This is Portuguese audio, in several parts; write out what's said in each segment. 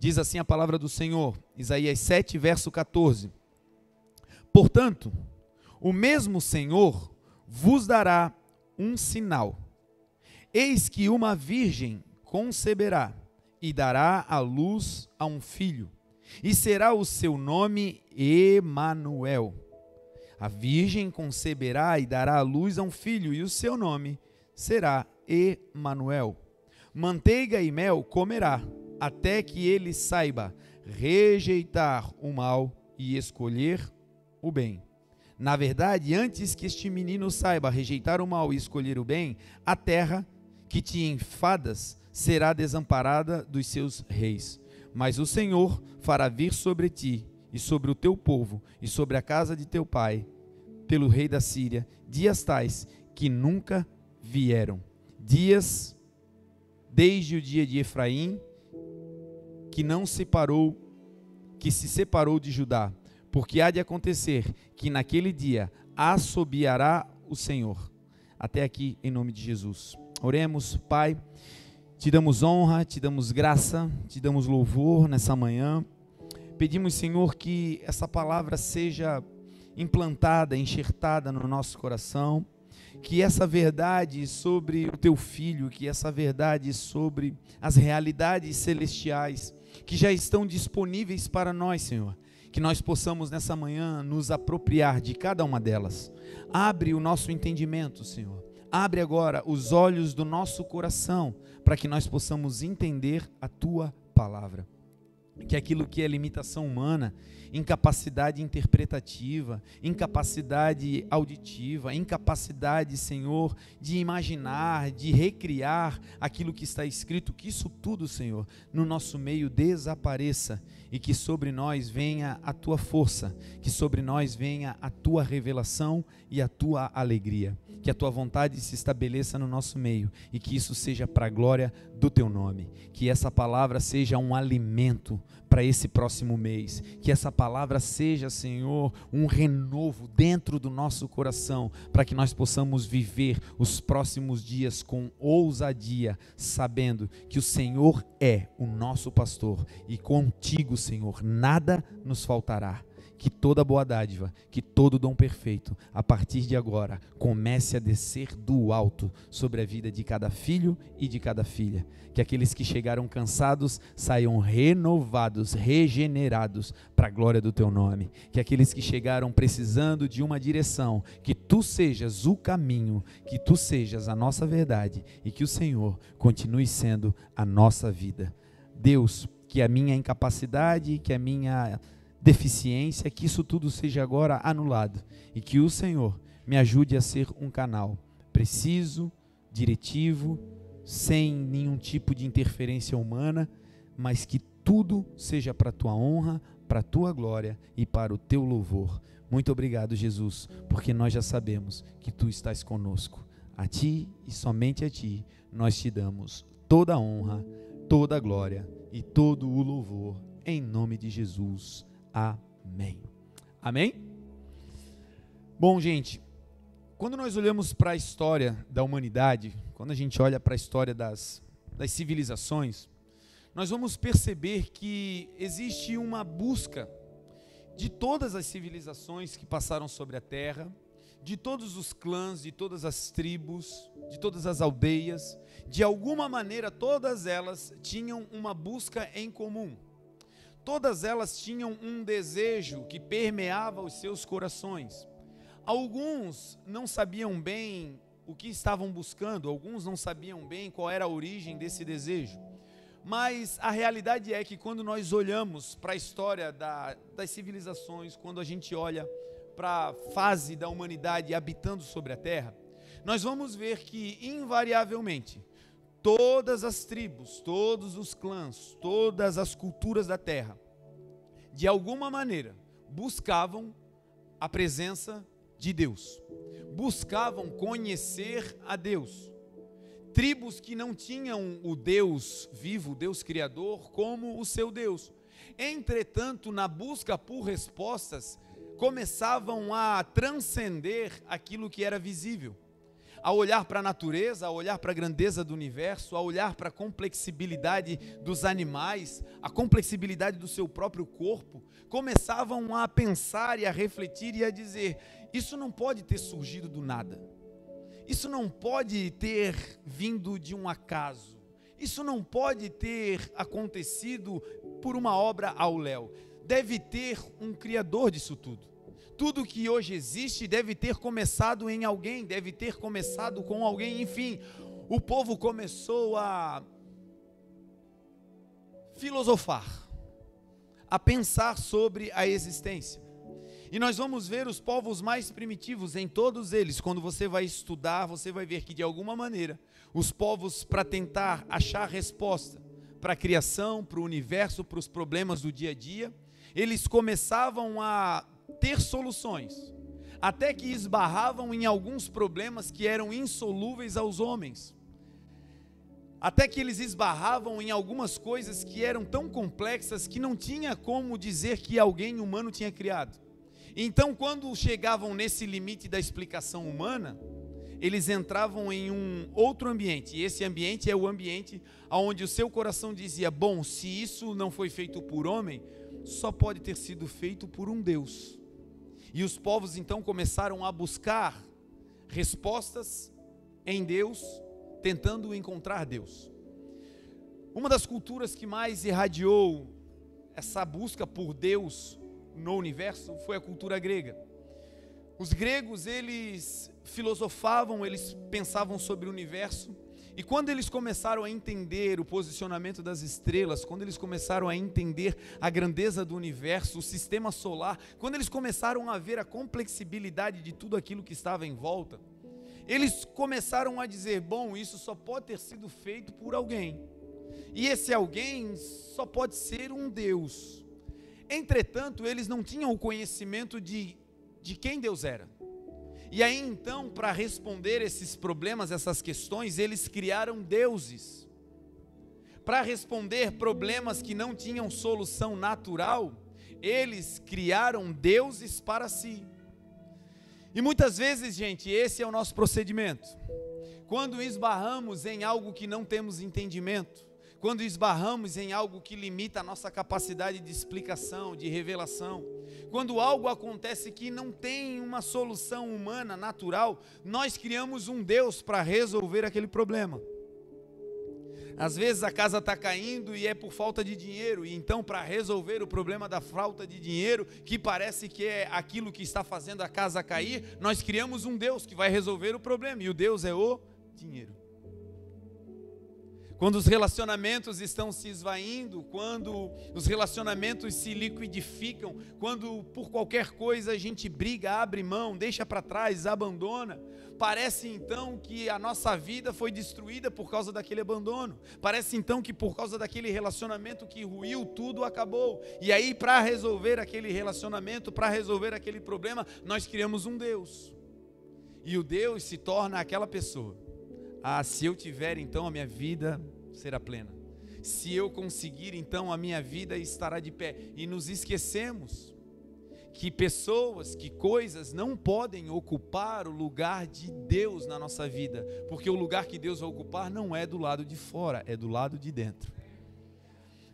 Diz assim a palavra do Senhor, Isaías 7, verso 14. Portanto, o mesmo Senhor vos dará um sinal. Eis que uma virgem conceberá e dará à luz a um filho, e será o seu nome Emanuel. A virgem conceberá e dará à luz a um filho, e o seu nome será Emanuel. Manteiga e mel comerá, até que ele saiba rejeitar o mal e escolher o bem. Na verdade, antes que este menino saiba rejeitar o mal e escolher o bem, a terra que te enfadas será desamparada dos seus reis. Mas o Senhor fará vir sobre ti e sobre o teu povo e sobre a casa de teu pai, pelo rei da Síria, dias tais que nunca vieram. Dias desde o dia de Efraim, que se separou de Judá. Porque há de acontecer que naquele dia assobiará o Senhor. Até aqui, em nome de Jesus. Oremos, Pai, te damos honra, te damos graça, te damos louvor nessa manhã. Pedimos, Senhor, que essa palavra seja implantada, enxertada no nosso coração. Que essa verdade sobre o teu filho, que essa verdade sobre as realidades celestiais, que já estão disponíveis para nós, Senhor, que nós possamos nessa manhã nos apropriar de cada uma delas. Abre o nosso entendimento, Senhor. Abre agora os olhos do nosso coração, para que nós possamos entender a tua palavra. Que aquilo que é limitação humana, incapacidade interpretativa, incapacidade auditiva, incapacidade, Senhor, de imaginar, de recriar aquilo que está escrito, que isso tudo, Senhor, no nosso meio desapareça e que sobre nós venha a tua força, que sobre nós venha a tua revelação e a tua alegria. Que a tua vontade se estabeleça no nosso meio e que isso seja para a glória do teu nome. Que essa palavra seja um alimento para esse próximo mês. Que essa palavra seja, Senhor, um renovo dentro do nosso coração, para que nós possamos viver os próximos dias com ousadia, sabendo que o Senhor é o nosso pastor e contigo, Senhor, nada nos faltará. Que toda boa dádiva, que todo dom perfeito, a partir de agora, comece a descer do alto sobre a vida de cada filho e de cada filha. Que aqueles que chegaram cansados saiam renovados, regenerados para a glória do teu nome. Que aqueles que chegaram precisando de uma direção, que tu sejas o caminho, que tu sejas a nossa verdade e que o Senhor continue sendo a nossa vida. Deus, que a minha incapacidade, que a minha deficiência, que isso tudo seja agora anulado e que o Senhor me ajude a ser um canal preciso, diretivo, sem nenhum tipo de interferência humana, mas que tudo seja para a tua honra, para a tua glória e para o teu louvor. Muito obrigado, Jesus, porque nós já sabemos que tu estás conosco. A ti e somente a ti nós te damos toda a honra, toda a glória e todo o louvor em nome de Jesus. Amém. Amém? Bom, gente, quando nós olhamos para a história da humanidade, quando a gente olha para a história das civilizações, nós vamos perceber que existe uma busca de todas as civilizações que passaram sobre a terra, de todos os clãs, de todas as tribos, de todas as aldeias, de alguma maneira todas elas tinham uma busca em comum. Todas elas tinham um desejo que permeava os seus corações. Alguns não sabiam bem o que estavam buscando, alguns não sabiam bem qual era a origem desse desejo. Mas a realidade é que quando nós olhamos para a história das civilizações, quando a gente olha para a fase da humanidade habitando sobre a terra, nós vamos ver que invariavelmente todas as tribos, todos os clãs, todas as culturas da terra, de alguma maneira, buscavam a presença de Deus, buscavam conhecer a Deus. Tribos que não tinham o Deus vivo, o Deus Criador, como o seu Deus. Entretanto, na busca por respostas, começavam a transcender aquilo que era visível. a olhar para a natureza, a olhar para a grandeza do universo, a olhar para a complexibilidade dos animais, a complexibilidade do seu próprio corpo, começavam a pensar e a refletir e a dizer: isso não pode ter surgido do nada, isso não pode ter vindo de um acaso, isso não pode ter acontecido por uma obra ao léu, deve ter um criador disso tudo. Tudo que hoje existe deve ter começado em alguém, deve ter começado com alguém, enfim. O povo começou a filosofar, a pensar sobre a existência. E nós vamos ver os povos mais primitivos em todos eles. Quando você vai estudar, você vai ver que de alguma maneira, os povos, para tentar achar resposta para a criação, para o universo, para os problemas do dia a dia, eles começavam a ter soluções, até que esbarravam em alguns problemas que eram insolúveis aos homens, até que eles esbarravam em algumas coisas que eram tão complexas que não tinha como dizer que alguém humano tinha criado. Então, quando chegavam nesse limite da explicação humana, eles entravam em um outro ambiente, e esse ambiente é o ambiente onde o seu coração dizia: bom, se isso não foi feito por homem, só pode ter sido feito por um Deus. E os povos então começaram a buscar respostas em Deus, tentando encontrar Deus. Uma das culturas que mais irradiou essa busca por Deus no universo foi a cultura grega. Os gregos, eles filosofavam, eles pensavam sobre o universo, e quando eles começaram a entender o posicionamento das estrelas, quando eles começaram a entender a grandeza do universo, o sistema solar, quando eles começaram a ver a complexibilidade de tudo aquilo que estava em volta, eles começaram a dizer: bom, isso só pode ter sido feito por alguém, e esse alguém só pode ser um Deus. Entretanto, eles não tinham o conhecimento de quem Deus era. E aí então, para responder esses problemas, essas questões, eles criaram deuses. Para responder problemas que não tinham solução natural, eles criaram deuses para si. E muitas vezes, gente, esse é o nosso procedimento. Quando esbarramos em algo que não temos entendimento, quando esbarramos em algo que limita a nossa capacidade de explicação, de revelação, quando algo acontece que não tem uma solução humana, natural, nós criamos um Deus para resolver aquele problema. Às vezes a casa está caindo e é por falta de dinheiro, e então para resolver o problema da falta de dinheiro, que parece que é aquilo que está fazendo a casa cair, nós criamos um Deus que vai resolver o problema, e o Deus é o dinheiro. Quando os relacionamentos estão se esvaindo, quando os relacionamentos se liquidificam, quando por qualquer coisa a gente briga, abre mão, deixa para trás, abandona, parece então que a nossa vida foi destruída por causa daquele abandono. Parece então que por causa daquele relacionamento que ruiu, tudo acabou. E aí, para resolver aquele relacionamento, para resolver aquele problema, nós criamos um Deus. E o Deus se torna aquela pessoa. Ah, se eu tiver, então a minha vida será plena. Se eu conseguir, então a minha vida estará de pé. E nos esquecemos que pessoas, que coisas não podem ocupar o lugar de Deus na nossa vida, porque o lugar que Deus vai ocupar não é do lado de fora, é do lado de dentro.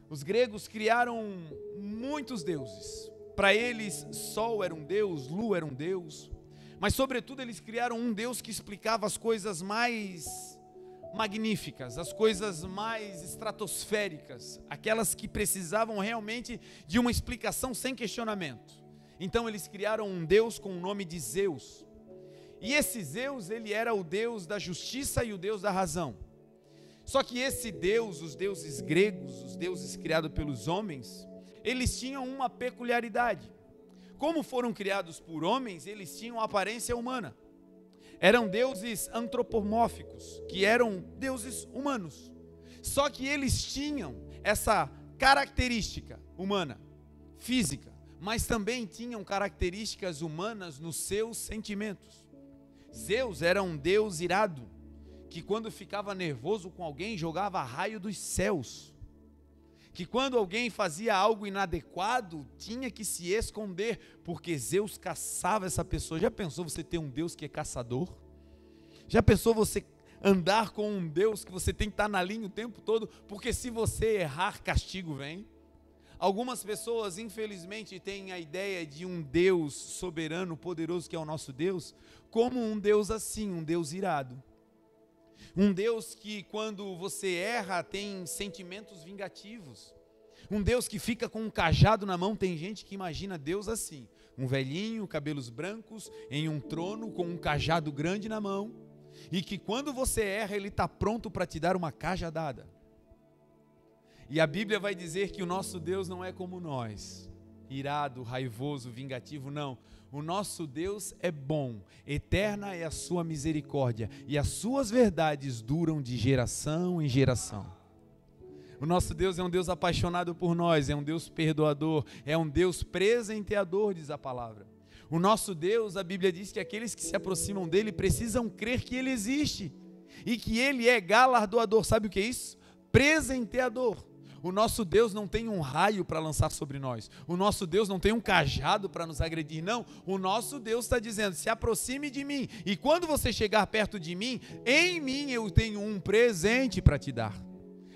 Os gregos criaram muitos deuses. Para eles, sol era um deus, lua era um deus, mas sobretudo eles criaram um Deus que explicava as coisas mais magníficas, as coisas mais estratosféricas, aquelas que precisavam realmente de uma explicação sem questionamento. Então eles criaram um Deus com o nome de Zeus. E esse Zeus, ele era o Deus da justiça e o Deus da razão. Só que esse Deus, os deuses gregos, os deuses criados pelos homens, eles tinham uma peculiaridade. Como foram criados por homens, eles tinham aparência humana. Eram deuses antropomórficos, que eram deuses humanos. Só que eles tinham essa característica humana, física, mas também tinham características humanas nos seus sentimentos. Zeus era um deus irado, que quando ficava nervoso com alguém, jogava raio dos céus. Que quando alguém fazia algo inadequado, tinha que se esconder, porque Zeus caçava essa pessoa. Já pensou você ter um Deus que é caçador? Já pensou você andar com um Deus que você tem que estar na linha o tempo todo? Porque se você errar, castigo vem. Algumas pessoas, infelizmente, têm a ideia de um Deus soberano, poderoso, que é o nosso Deus, como um Deus assim, um Deus irado. Um Deus que, quando você erra, tem sentimentos vingativos. Um Deus que fica com um cajado na mão. Tem gente que imagina Deus assim, um velhinho, cabelos brancos, em um trono, com um cajado grande na mão, e que quando você erra, ele está pronto para te dar uma cajadada. E a Bíblia vai dizer que o nosso Deus não é como nós, irado, raivoso, vingativo, não. O nosso Deus é bom, eterna é a sua misericórdia, e as suas verdades duram de geração em geração. O nosso Deus é um Deus apaixonado por nós, é um Deus perdoador, é um Deus presenteador, diz a palavra. O nosso Deus, a Bíblia diz que aqueles que se aproximam dele precisam crer que ele existe, e que ele é galardoador. Sabe o que é isso? Presenteador. O nosso Deus não tem um raio para lançar sobre nós. O nosso Deus não tem um cajado para nos agredir, não. O nosso Deus está dizendo, se aproxime de mim. E quando você chegar perto de mim, em mim eu tenho um presente para te dar.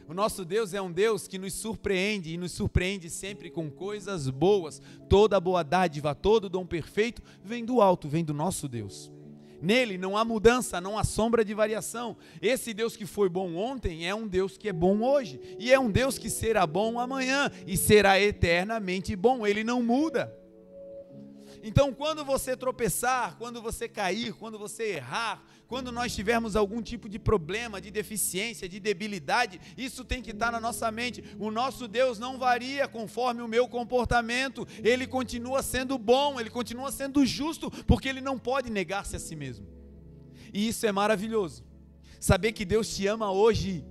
O nosso Deus é um Deus que nos surpreende, e nos surpreende sempre com coisas boas. Toda boa dádiva, todo dom perfeito, vem do alto, vem do nosso Deus. Nele não há mudança, não há sombra de variação. Esse Deus que foi bom ontem é um Deus que é bom hoje, e é um Deus que será bom amanhã, e será eternamente bom. Ele não muda. Então, quando você tropeçar, quando você cair, quando você errar, quando nós tivermos algum tipo de problema, de deficiência, de debilidade, isso tem que estar na nossa mente. O nosso Deus não varia conforme o meu comportamento. Ele continua sendo bom, ele continua sendo justo, porque ele não pode negar-se a si mesmo. E isso é maravilhoso. Saber que Deus te ama hoje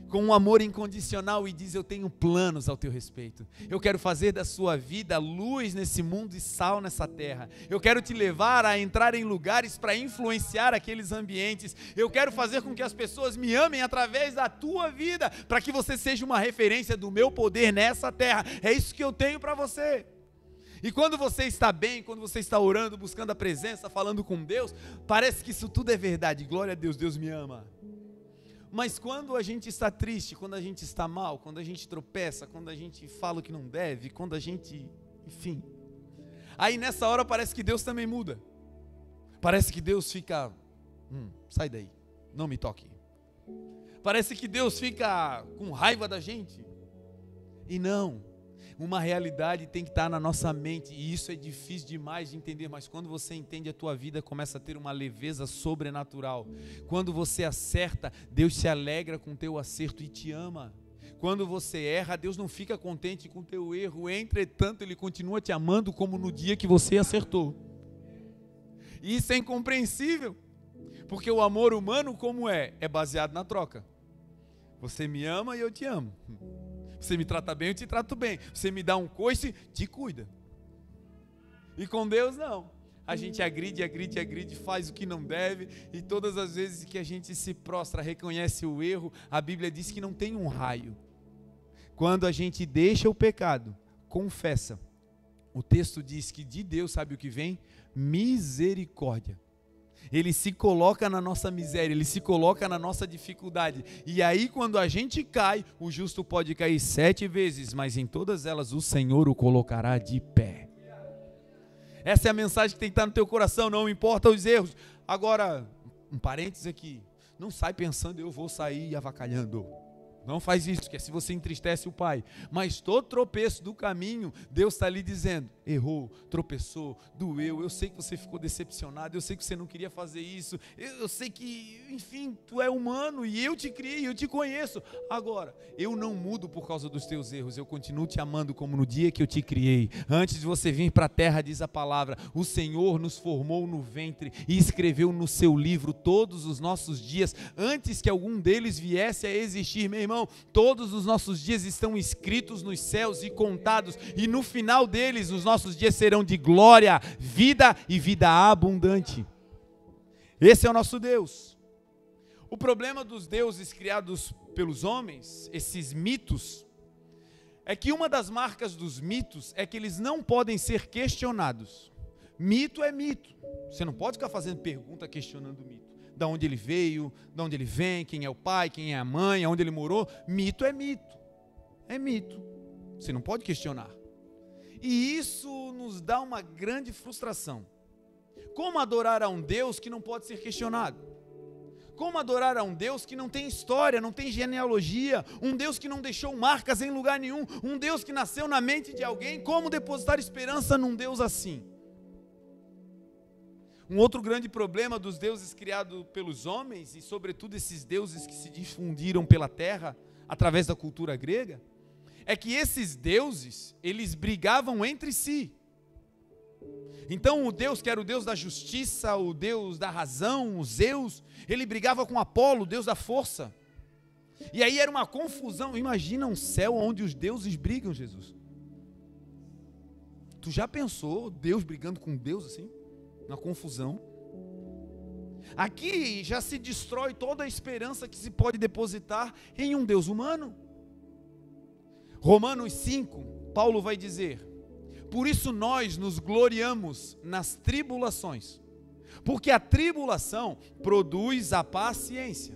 com um amor incondicional e diz, eu tenho planos ao teu respeito. Eu quero fazer da sua vida luz nesse mundo e sal nessa terra. Eu quero te levar a entrar em lugares para influenciar aqueles ambientes. Eu quero fazer com que as pessoas me amem através da tua vida, para que você seja uma referência do meu poder nessa terra. É isso que eu tenho para você. E quando você está bem, quando você está orando, buscando a presença, falando com Deus, parece que isso tudo é verdade. Glória a Deus, Deus me ama. Mas quando a gente está triste, quando a gente está mal, quando a gente tropeça, quando a gente fala o que não deve, quando a gente, enfim, aí nessa hora parece que Deus também muda. Parece que Deus fica, sai daí, não me toque. Parece que Deus fica com raiva da gente. E não, uma realidade tem que estar na nossa mente, e isso é difícil demais de entender, mas quando você entende, a tua vida começa a ter uma leveza sobrenatural. Quando você acerta, Deus se alegra com o teu acerto e te ama. Quando você erra, Deus não fica contente com o teu erro, entretanto Ele continua te amando como no dia que você acertou. E isso é incompreensível, porque o amor humano como é? É baseado na troca. Você me ama e eu te amo. Você me trata bem, eu te trato bem. Você me dá um coice, te cuida. E com Deus não. A gente agride, faz o que não deve. E todas as vezes que a gente se prostra, reconhece o erro, a Bíblia diz que não tem um raio. Quando a gente deixa o pecado, confessa. O texto diz que de Deus, sabe o que vem? Misericórdia. Ele se coloca na nossa miséria, Ele se coloca na nossa dificuldade. E aí quando a gente cai, o justo pode cair 7 vezes, mas em todas elas o Senhor o colocará de pé. Essa é a mensagem que tem que estar no teu coração, não importa os erros. Agora, um parênteses aqui, não sai pensando eu vou sair avacalhando. Não faz isso, que assim você entristece o Pai. Mas todo tropeço do caminho, Deus está ali dizendo, errou, tropeçou, doeu, eu sei que você ficou decepcionado, eu sei que você não queria fazer isso, eu sei que, enfim, tu é humano e eu te criei, eu te conheço. Agora, eu não mudo por causa dos teus erros, eu continuo te amando como no dia que eu te criei. Antes de você vir para a terra, diz a palavra, o Senhor nos formou no ventre e escreveu no seu livro todos os nossos dias, antes que algum deles viesse a existir. Meu irmão, todos os nossos dias estão escritos nos céus e contados, e no final deles os nossos dias serão de glória, vida e vida abundante. Esse é o nosso Deus. O problema dos deuses criados pelos homens, esses mitos, é que uma das marcas dos mitos é que eles não podem ser questionados. Mito é mito, você não pode ficar fazendo pergunta questionando o mito. de onde ele veio, de onde ele vem, quem é o pai, quem é a mãe, aonde ele morou. Mito é mito. É mito. Você não pode questionar. E isso nos dá uma grande frustração. Como adorar a um Deus que não pode ser questionado? Como adorar a um Deus que não tem história, não tem genealogia, um Deus que não deixou marcas em lugar nenhum, um Deus que nasceu na mente de alguém? Como depositar esperança num Deus assim? Um outro grande problema dos deuses criados pelos homens, e sobretudo esses deuses que se difundiram pela terra através da cultura grega, é que esses deuses, eles brigavam entre si. Então o Deus que era o Deus da justiça, o Deus da razão, o Zeus, ele brigava com Apolo, o Deus da força. E aí era uma confusão. Imagina um céu onde os deuses brigam, Jesus. Tu já pensou Deus brigando com Deus assim? Uma confusão. Aqui já se destrói toda a esperança que se pode depositar em um Deus humano. Romanos 5, Paulo vai dizer: por isso nós nos gloriamos nas tribulações, porque a tribulação produz a paciência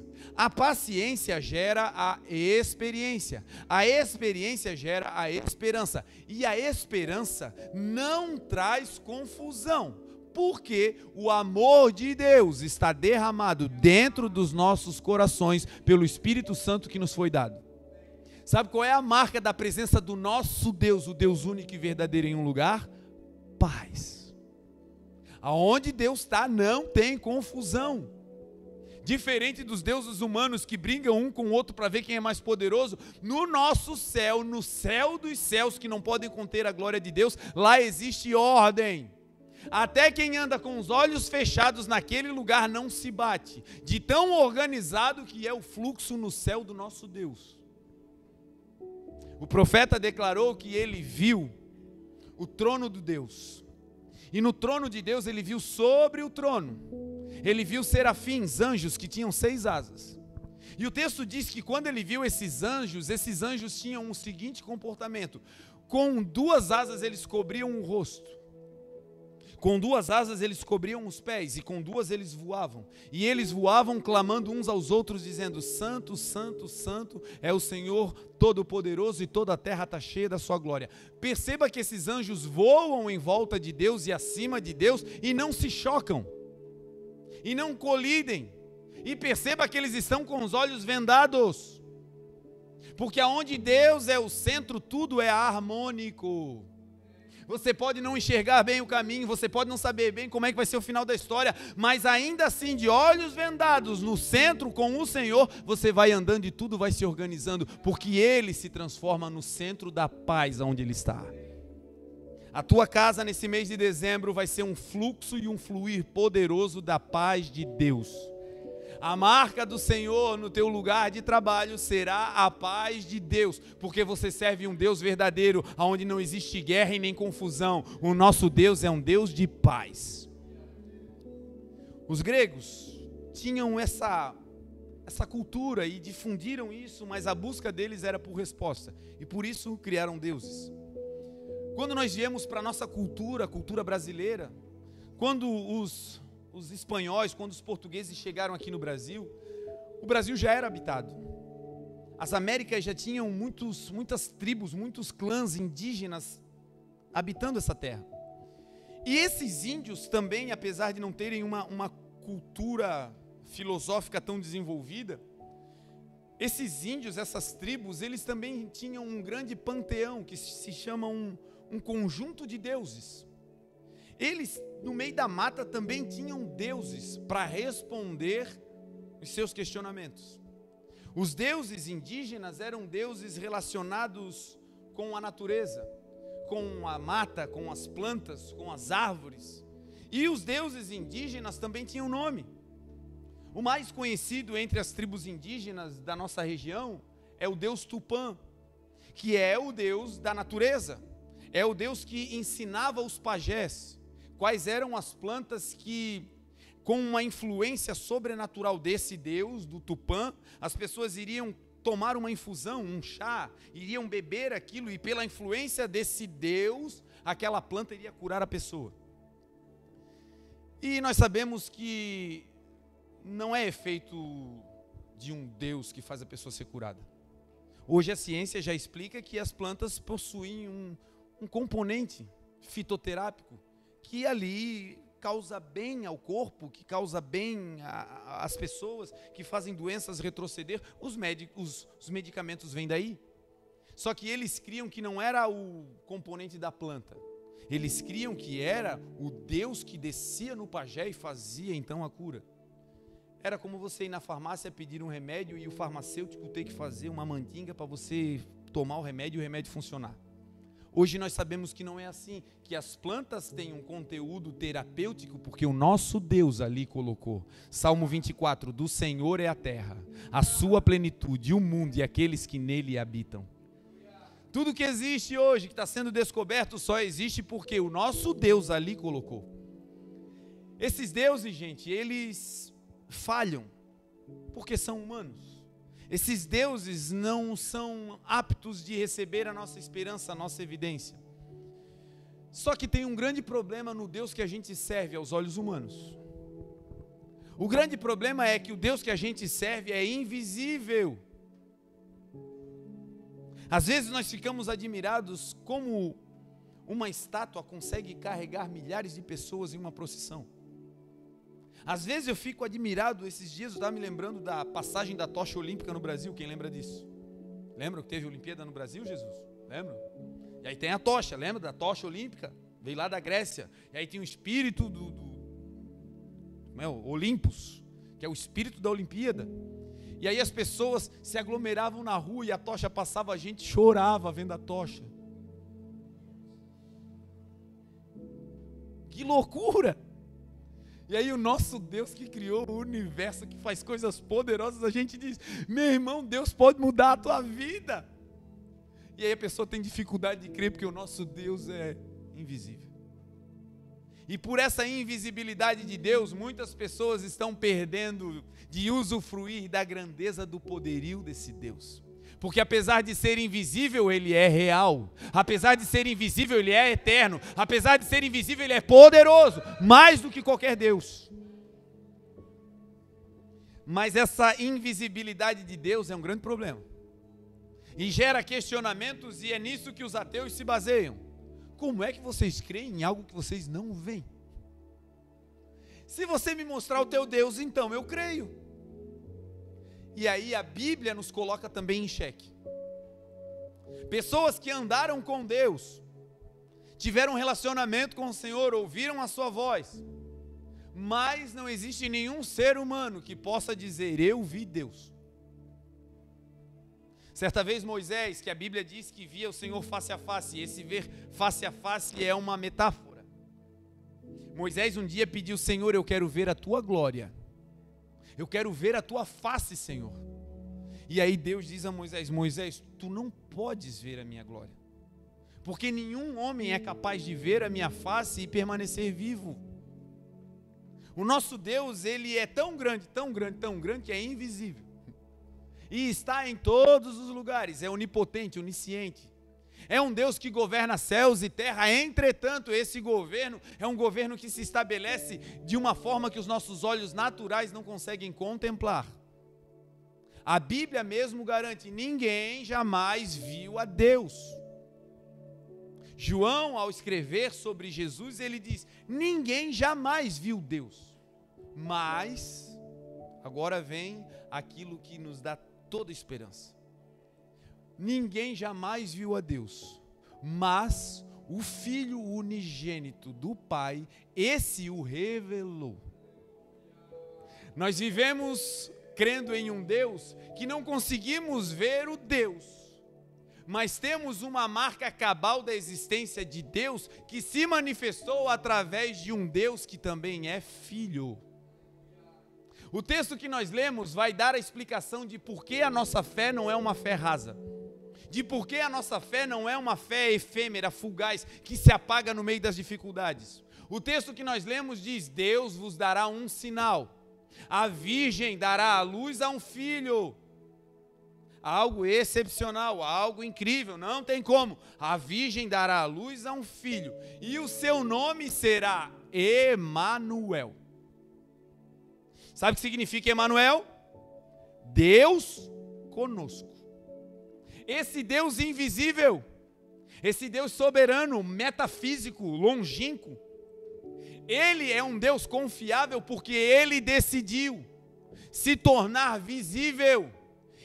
gera a experiência gera a esperança, e a esperança não traz confusão, porque o amor de Deus está derramado dentro dos nossos corações pelo Espírito Santo que nos foi dado. Sabe qual é a marca da presença do nosso Deus, o Deus único e verdadeiro em um lugar? Paz. Aonde Deus está não tem confusão. Diferente dos deuses humanos que brigam um com o outro para ver quem é mais poderoso, no nosso céu, no céu dos céus que não podem conter a glória de Deus, lá existe ordem. Até quem anda com os olhos fechados naquele lugar não se bate, de tão organizado que é o fluxo no céu do nosso Deus. O profeta declarou que ele viu o trono de Deus, e no trono de Deus ele viu sobre o trono, ele viu serafins, anjos que tinham 6 asas, e o texto diz que quando ele viu esses anjos tinham o seguinte comportamento: com 2 asas eles cobriam o rosto, com 2 asas eles cobriam os pés, e com 2 eles voavam. E eles voavam clamando uns aos outros, dizendo: Santo, Santo, Santo é o Senhor Todo-Poderoso, e toda a terra está cheia da sua glória. Perceba que esses anjos voam em volta de Deus e acima de Deus, e não se chocam, e não colidem. E perceba que eles estão com os olhos vendados, porque aonde Deus é o centro, tudo é harmônico. Você pode não enxergar bem o caminho, você pode não saber bem como é que vai ser o final da história, mas ainda assim, de olhos vendados, no centro com o Senhor, você vai andando e tudo vai se organizando, porque Ele se transforma no centro da paz onde Ele está. A tua casa nesse mês de dezembro vai ser um fluxo e um fluir poderoso da paz de Deus. A marca do Senhor no teu lugar de trabalho será a paz de Deus, porque você serve um Deus verdadeiro, onde não existe guerra e nem confusão. O nosso Deus é um Deus de paz. Os gregos tinham essa cultura e difundiram isso, mas a busca deles era por resposta, e por isso criaram deuses. Quando nós viemos para a nossa cultura, a cultura brasileira, quando os espanhóis, quando os portugueses chegaram aqui no Brasil, o Brasil já era habitado. As Américas já tinham muitas tribos, muitos clãs indígenas habitando essa terra. E esses índios também, apesar de não terem uma cultura filosófica tão desenvolvida, esses índios, essas tribos, eles também tinham um grande panteão, que se chama um conjunto de deuses. Eles, no meio da mata, também tinham deuses para responder os seus questionamentos. Os deuses indígenas eram deuses relacionados com a natureza, com a mata, com as plantas, com as árvores. E os deuses indígenas também tinham nome. O mais conhecido entre as tribos indígenas da nossa região é o deus Tupã, que é o deus da natureza. É o Deus que ensinava os pajés quais eram as plantas que, com uma influência sobrenatural desse Deus, do Tupã, as pessoas iriam tomar uma infusão, um chá, iriam beber aquilo, e pela influência desse Deus, aquela planta iria curar a pessoa. E nós sabemos que não é efeito de um Deus que faz a pessoa ser curada. Hoje a ciência já explica que as plantas possuem um componente fitoterápico que ali causa bem ao corpo, que causa bem às pessoas, que fazem doenças retroceder. Os medicamentos vêm daí. Só que eles criam que não era o componente da planta. Eles criam que era o Deus que descia no pajé e fazia então a cura. Era como você ir na farmácia pedir um remédio e o farmacêutico ter que fazer uma mandinga para você tomar o remédio e o remédio funcionar. Hoje nós sabemos que não é assim, que as plantas têm um conteúdo terapêutico porque o nosso Deus ali colocou. Salmo 24, do Senhor é a terra, a sua plenitude, o mundo e aqueles que nele habitam. Tudo que existe hoje, que está sendo descoberto, só existe porque o nosso Deus ali colocou. Esses deuses, gente, eles falham porque são humanos. Esses deuses não são aptos de receber a nossa esperança, a nossa evidência. Só que tem um grande problema no Deus que a gente serve aos olhos humanos. O grande problema é que o Deus que a gente serve é invisível. Às vezes nós ficamos admirados como uma estátua consegue carregar milhares de pessoas em uma procissão. Às vezes eu fico admirado, esses dias eu estava me lembrando da passagem da tocha olímpica no Brasil, quem lembra disso? Lembra que teve Olimpíada no Brasil, Jesus? Lembra? E aí tem a tocha, lembra da tocha olímpica? Veio lá da Grécia, e aí tem o espírito Olympus, que é o espírito da Olimpíada. E aí as pessoas se aglomeravam na rua e a tocha passava, a gente chorava vendo a tocha. Que loucura! E aí o nosso Deus que criou o universo, que faz coisas poderosas, a gente diz, meu irmão, Deus pode mudar a tua vida. E aí a pessoa tem dificuldade de crer porque o nosso Deus é invisível. E por essa invisibilidade de Deus, muitas pessoas estão perdendo de usufruir da grandeza do poderio desse Deus. Porque apesar de ser invisível, Ele é real. Apesar de ser invisível, Ele é eterno. Apesar de ser invisível, Ele é poderoso, mais do que qualquer Deus. Mas essa invisibilidade de Deus é um grande problema. E gera questionamentos, e é nisso que os ateus se baseiam. Como é que vocês creem em algo que vocês não veem? Se você me mostrar o teu Deus, então eu creio. E aí a Bíblia nos coloca também em xeque. Pessoas que andaram com Deus, tiveram um relacionamento com o Senhor, ouviram a sua voz, mas não existe nenhum ser humano que possa dizer, eu vi Deus. Certa vez Moisés, que a Bíblia diz que via o Senhor face a face, e esse ver face a face é uma metáfora. Moisés um dia pediu, Senhor, eu quero ver a tua glória. Eu quero ver a tua face, Senhor. E aí Deus diz a Moisés, Moisés, tu não podes ver a minha glória. Porque nenhum homem é capaz de ver a minha face e permanecer vivo. O nosso Deus, Ele é tão grande, tão grande, tão grande, que é invisível. E está em todos os lugares, é onipotente, onisciente. É um Deus que governa céus e terra, entretanto, esse governo é um governo que se estabelece de uma forma que os nossos olhos naturais não conseguem contemplar. A Bíblia mesmo garante, ninguém jamais viu a Deus. João, ao escrever sobre Jesus, ele diz, ninguém jamais viu Deus. Mas, agora vem aquilo que nos dá toda esperança. Ninguém jamais viu a Deus, mas o Filho unigênito do Pai, esse o revelou. Nós vivemos crendo em um Deus que não conseguimos ver o Deus, mas temos uma marca cabal da existência de Deus que se manifestou através de um Deus que também é Filho. O texto que nós lemos vai dar a explicação de por que a nossa fé não é uma fé rasa. De por que a nossa fé não é uma fé efêmera, fugaz, que se apaga no meio das dificuldades. O texto que nós lemos diz, Deus vos dará um sinal. A virgem dará à luz a um filho. Algo excepcional, algo incrível, não tem como. A virgem dará à luz a um filho. E o seu nome será Emanuel. Sabe o que significa Emanuel? Deus conosco. Esse Deus invisível, esse Deus soberano, metafísico, longínquo, Ele é um Deus confiável porque Ele decidiu se tornar visível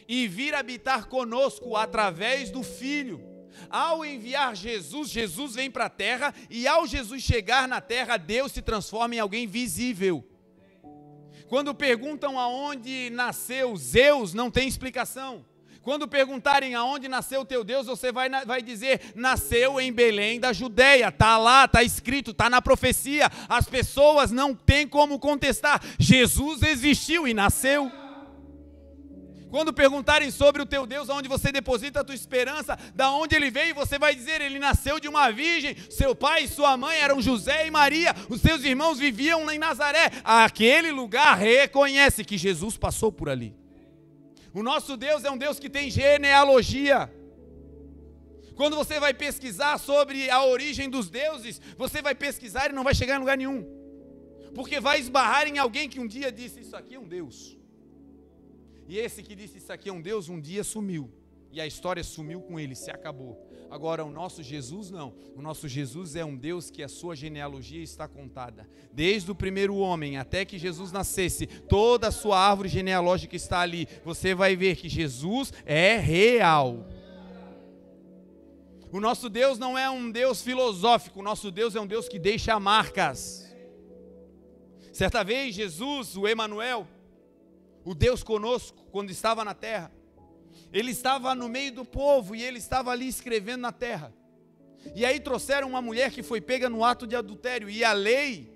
e vir habitar conosco através do Filho. Ao enviar Jesus, Jesus vem para a terra, e ao Jesus chegar na terra, Deus se transforma em alguém visível. Quando perguntam aonde nasceu Zeus, não tem explicação. Quando perguntarem aonde nasceu o teu Deus, você vai dizer, nasceu em Belém da Judéia. Está lá, está escrito, está na profecia. As pessoas não têm como contestar. Jesus existiu e nasceu. Quando perguntarem sobre o teu Deus, aonde você deposita a tua esperança, da onde ele veio, você vai dizer, ele nasceu de uma virgem, seu pai e sua mãe eram José e Maria, os seus irmãos viviam em Nazaré. Aquele lugar reconhece que Jesus passou por ali. O nosso Deus é um Deus que tem genealogia. Quando você vai pesquisar sobre a origem dos deuses, você vai pesquisar e não vai chegar em lugar nenhum, porque vai esbarrar em alguém que um dia disse, isso aqui é um Deus. E esse que disse isso aqui é um Deus, um dia sumiu. E a história sumiu com ele, se acabou. Agora o nosso Jesus não. O nosso Jesus é um Deus que a sua genealogia está contada. Desde o primeiro homem até que Jesus nascesse, toda a sua árvore genealógica está ali. Você vai ver que Jesus é real. O nosso Deus não é um Deus filosófico. O nosso Deus é um Deus que deixa marcas. Certa vez Jesus, o Emanuel, o Deus conosco, quando estava na terra, ele estava no meio do povo e ele estava ali escrevendo na terra. E aí trouxeram uma mulher que foi pega no ato de adultério. E a lei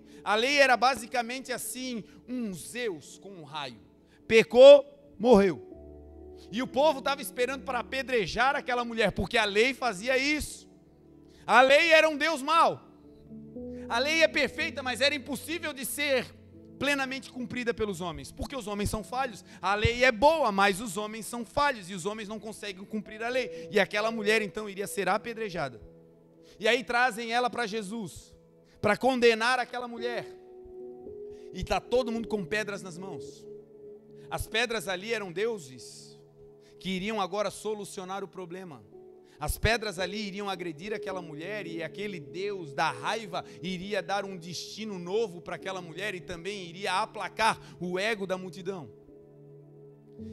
era basicamente assim, um Zeus com um raio. Pecou, morreu. E o povo estava esperando para apedrejar aquela mulher, porque a lei fazia isso. A lei era um Deus mau. A lei é perfeita, mas era impossível de ser plenamente cumprida pelos homens, porque os homens são falhos. A lei é boa, mas os homens são falhos, e os homens não conseguem cumprir a lei. E aquela mulher então iria ser apedrejada. E aí trazem ela para Jesus, para condenar aquela mulher. E está todo mundo com pedras nas mãos. As pedras ali eram deuses, que iriam agora solucionar o problema. As pedras ali iriam agredir aquela mulher, e aquele Deus da raiva iria dar um destino novo para aquela mulher, e também iria aplacar o ego da multidão.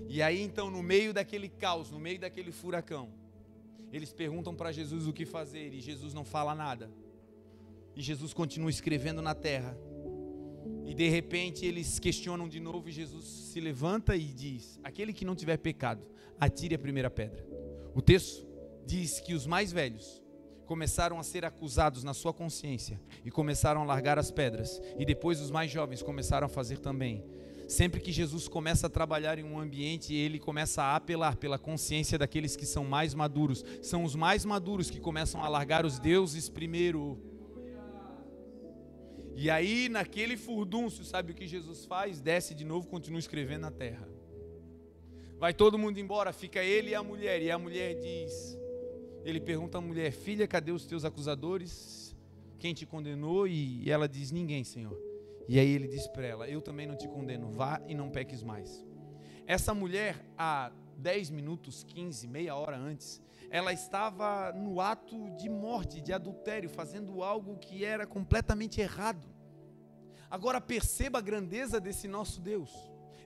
E aí então, no meio daquele caos, no meio daquele furacão, eles perguntam para Jesus o que fazer, e Jesus não fala nada. E Jesus continua escrevendo na terra. E de repente eles questionam de novo, e Jesus se levanta e diz, aquele que não tiver pecado, atire a primeira pedra. O texto diz que os mais velhos começaram a ser acusados na sua consciência e começaram a largar as pedras, e depois os mais jovens começaram a fazer também. Sempre que Jesus começa a trabalhar em um ambiente, ele começa a apelar pela consciência daqueles que são mais maduros. São os mais maduros que começam a largar os deuses primeiro. E aí naquele furdúncio, sabe o que Jesus faz? Desce de novo, continua escrevendo na terra. Vai todo mundo embora, fica ele e a mulher diz... Ele pergunta à mulher, filha, cadê os teus acusadores? Quem te condenou? E ela diz, ninguém, Senhor. E aí ele diz para ela, eu também não te condeno, vá e não peques mais. Essa mulher, há 10 minutos, 15, meia hora antes, ela estava no ato de morte, de adultério, fazendo algo que era completamente errado. Agora perceba a grandeza desse nosso Deus.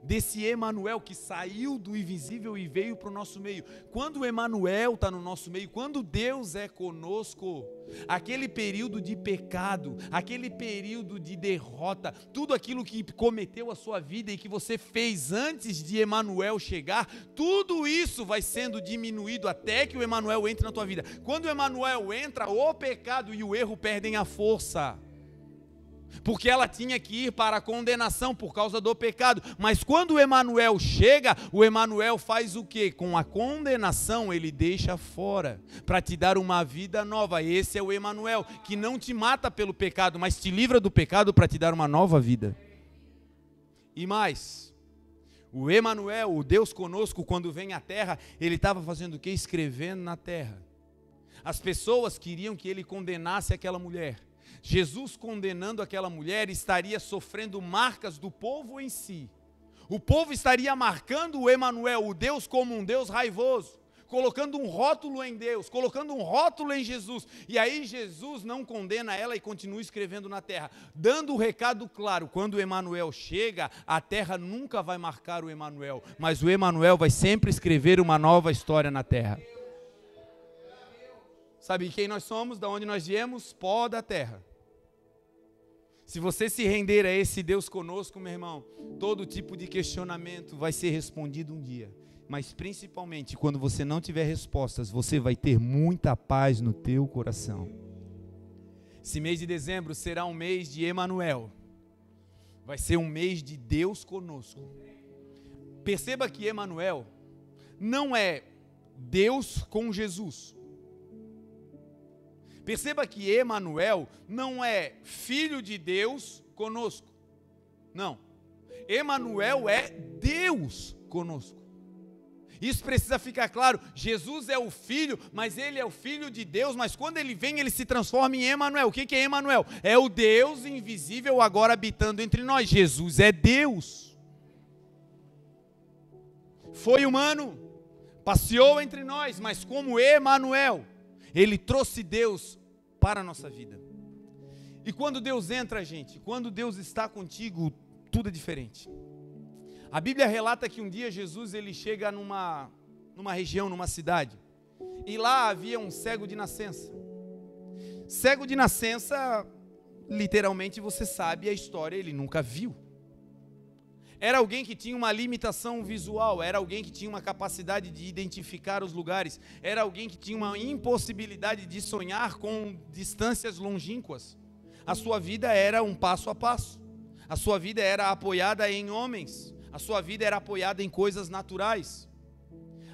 Desse Emanuel que saiu do invisível e veio para o nosso meio. Quando o Emanuel está no nosso meio, quando Deus é conosco, aquele período de pecado, aquele período de derrota, tudo aquilo que cometeu a sua vida e que você fez antes de Emanuel chegar, tudo isso vai sendo diminuído até que o Emanuel entre na tua vida. Quando o Emanuel entra, o pecado e o erro perdem a força. Porque ela tinha que ir para a condenação por causa do pecado. Mas quando o Emanuel chega, o Emanuel faz o quê? Com a condenação ele deixa fora, para te dar uma vida nova. Esse é o Emanuel, que não te mata pelo pecado, mas te livra do pecado para te dar uma nova vida. E mais, o Emanuel, o Deus conosco, quando vem à terra, ele estava fazendo o quê? Escrevendo na terra. As pessoas queriam que ele condenasse aquela mulher. Jesus condenando aquela mulher estaria sofrendo marcas do povo em si. O povo estaria marcando o Emanuel, o Deus, como um Deus raivoso, colocando um rótulo em Deus, colocando um rótulo em Jesus. E aí Jesus não condena ela e continua escrevendo na terra, dando o recado claro: quando o Emanuel chega, a terra nunca vai marcar o Emanuel, mas o Emanuel vai sempre escrever uma nova história na terra. Sabe quem nós somos? Da onde nós viemos? Pó da terra. Se você se render a esse Deus conosco, meu irmão, todo tipo de questionamento vai ser respondido um dia. Mas principalmente, quando você não tiver respostas, você vai ter muita paz no teu coração. Esse mês de dezembro será um mês de Emanuel. Vai ser um mês de Deus conosco. Perceba que Emanuel não é Deus com Jesus. Perceba que Emanuel não é filho de Deus conosco. Não. Emanuel é Deus conosco. Isso precisa ficar claro. Jesus é o Filho, mas Ele é o Filho de Deus, mas quando Ele vem, Ele se transforma em Emanuel. O que é Emanuel? É o Deus invisível agora habitando entre nós. Jesus é Deus. Foi humano, passeou entre nós, mas como Emanuel, Ele trouxe Deus para a nossa vida. E quando Deus entra, gente, quando Deus está contigo, tudo é diferente. A Bíblia relata que um dia Jesus ele chega numa região, numa cidade, e lá havia um cego de nascença. Cego de nascença, literalmente você sabe a história, ele nunca viu. Era alguém que tinha uma limitação visual, era alguém que tinha uma capacidade de identificar os lugares, era alguém que tinha uma impossibilidade de sonhar com distâncias longínquas. A sua vida era um passo a passo, a sua vida era apoiada em homens, a sua vida era apoiada em coisas naturais.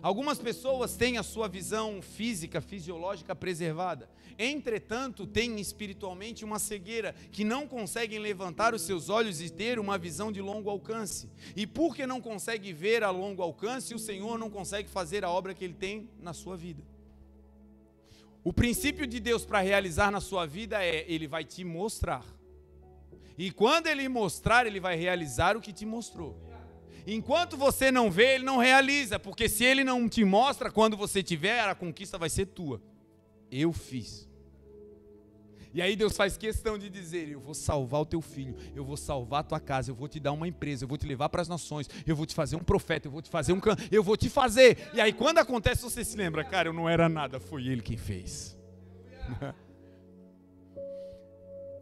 Algumas pessoas têm a sua visão física, fisiológica preservada. Entretanto, têm espiritualmente uma cegueira, que não conseguem levantar os seus olhos e ter uma visão de longo alcance. E porque não consegue ver a longo alcance, o Senhor não consegue fazer a obra que Ele tem na sua vida. O princípio de Deus para realizar na sua vida é, Ele vai te mostrar. E quando Ele mostrar, Ele vai realizar o que te mostrou. Enquanto você não vê, Ele não realiza, porque se Ele não te mostra, quando você tiver, a conquista vai ser tua. Eu fiz. E aí Deus faz questão de dizer: eu vou salvar o teu filho, eu vou salvar a tua casa, eu vou te dar uma empresa, eu vou te levar para as nações, eu vou te fazer um profeta, eu vou te fazer eu vou te fazer. E aí quando acontece, você se lembra: cara, eu não era nada, foi Ele quem fez.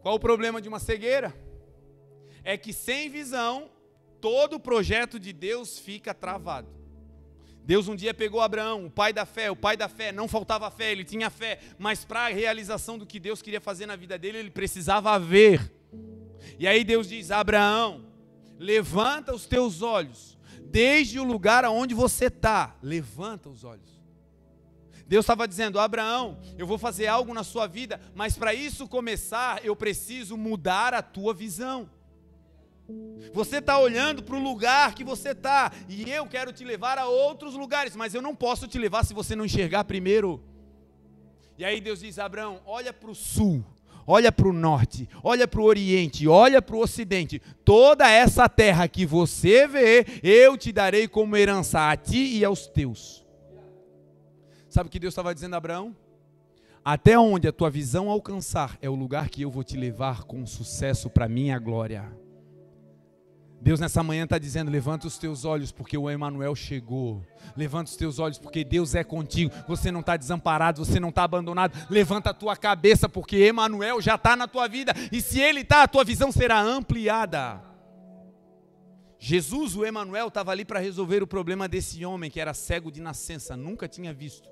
Qual o problema de uma cegueira? É que sem visão, todo o projeto de Deus fica travado. Deus um dia pegou Abraão, o pai da fé, não faltava fé, ele tinha fé, mas para a realização do que Deus queria fazer na vida dele, ele precisava ver. E aí Deus diz: Abraão, levanta os teus olhos, desde o lugar aonde você está, levanta os olhos. Deus estava dizendo: Abraão, eu vou fazer algo na sua vida, mas para isso começar, eu preciso mudar a tua visão. Você está olhando para o lugar que você está, e eu quero te levar a outros lugares, mas eu não posso te levar se você não enxergar primeiro. E aí Deus diz: Abraão, olha para o sul, olha para o norte, olha para o oriente, olha para o ocidente, toda essa terra que você vê, eu te darei como herança a ti e aos teus. Sabe o que Deus estava dizendo a Abraão? Até onde a tua visão alcançar, é o lugar que eu vou te levar com sucesso para a minha glória. Deus nessa manhã está dizendo: levanta os teus olhos porque o Emanuel chegou. Levanta os teus olhos porque Deus é contigo. Você não está desamparado, você não está abandonado. Levanta a tua cabeça porque Emanuel já está na tua vida. E se Ele está, a tua visão será ampliada. Jesus, o Emanuel, estava ali para resolver o problema desse homem que era cego de nascença, nunca tinha visto.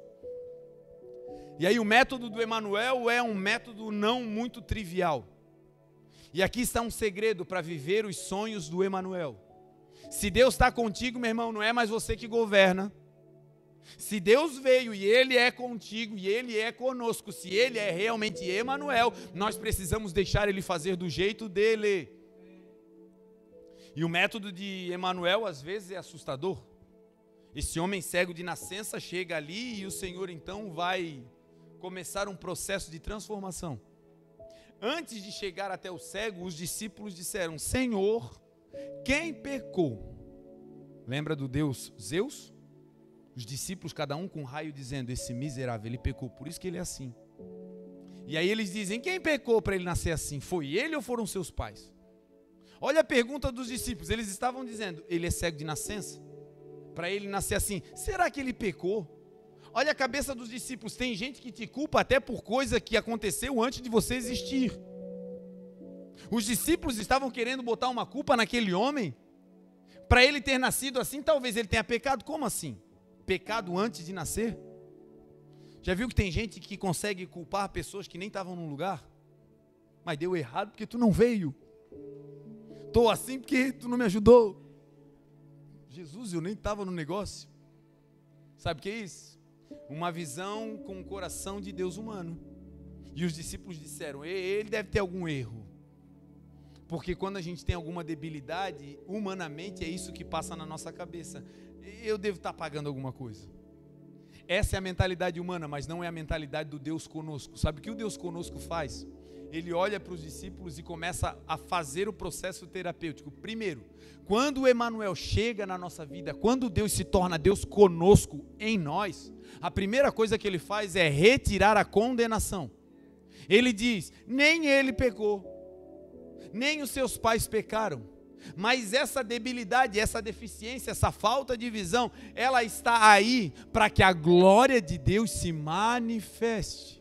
E aí o método do Emanuel é um método não muito trivial. E aqui está um segredo para viver os sonhos do Emanuel. Se Deus está contigo, meu irmão, não é mais você que governa. Se Deus veio e Ele é contigo e Ele é conosco, se Ele é realmente Emanuel, nós precisamos deixar Ele fazer do jeito dele. E o método de Emanuel às vezes é assustador. Esse homem cego de nascença chega ali e o Senhor então vai começar um processo de transformação. Antes de chegar até o cego, os discípulos disseram: Senhor, quem pecou? Lembra do deus Zeus? Os discípulos, cada um com um raio, dizendo: esse miserável, ele pecou, por isso que ele é assim. E aí eles dizem: quem pecou para ele nascer assim? Foi ele ou foram seus pais? Olha a pergunta dos discípulos. Eles estavam dizendo: ele é cego de nascença? Para ele nascer assim, será que ele pecou? Olha a cabeça dos discípulos. Tem gente que te culpa até por coisa que aconteceu antes de você existir. Os discípulos estavam querendo botar uma culpa naquele homem, para ele ter nascido assim. Talvez ele tenha pecado. Como assim? Pecado antes de nascer? Já viu que tem gente que consegue culpar pessoas que nem estavam no lugar? Mas deu errado porque tu não veio. Estou assim porque tu não me ajudou. Jesus, eu nem estava no negócio. Sabe o que é isso? Uma visão com o coração de Deus humano. E os discípulos disseram: ele deve ter algum erro. Porque quando a gente tem alguma debilidade, humanamente é isso que passa na nossa cabeça. Eu devo estar pagando alguma coisa. Essa é a mentalidade humana, mas não é a mentalidade do Deus conosco. Sabe o que o Deus conosco faz? Ele olha para os discípulos e começa a fazer o processo terapêutico. Primeiro, quando o Emanuel chega na nossa vida, quando Deus se torna Deus conosco em nós, a primeira coisa que ele faz é retirar a condenação. Ele diz: nem ele pecou, nem os seus pais pecaram, mas essa debilidade, essa deficiência, essa falta de visão, ela está aí para que a glória de Deus se manifeste.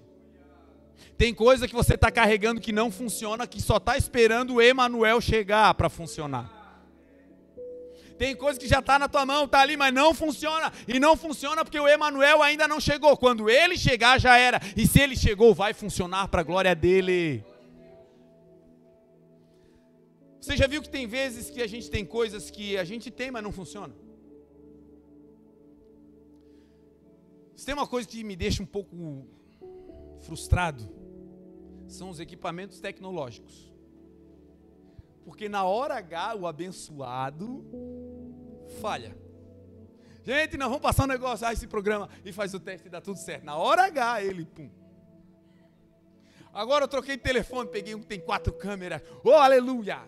Tem coisa que você está carregando que não funciona, que só está esperando o Emanuel chegar para funcionar. Tem coisa que já está na tua mão, está ali, mas não funciona. E não funciona porque o Emanuel ainda não chegou. Quando ele chegar, já era. E se ele chegou, vai funcionar para a glória dele. Você já viu que tem vezes que a gente tem coisas que a gente tem, mas não funciona? Se tem uma coisa que me deixa um pouco frustrado, são os equipamentos tecnológicos. Porque na hora H, o abençoado falha. Gente, nós vamos passar um negócio, esse programa, e faz o teste e dá tudo certo. Na hora H, ele, pum. Agora eu troquei de telefone, peguei um que tem 4 câmeras. Oh, aleluia!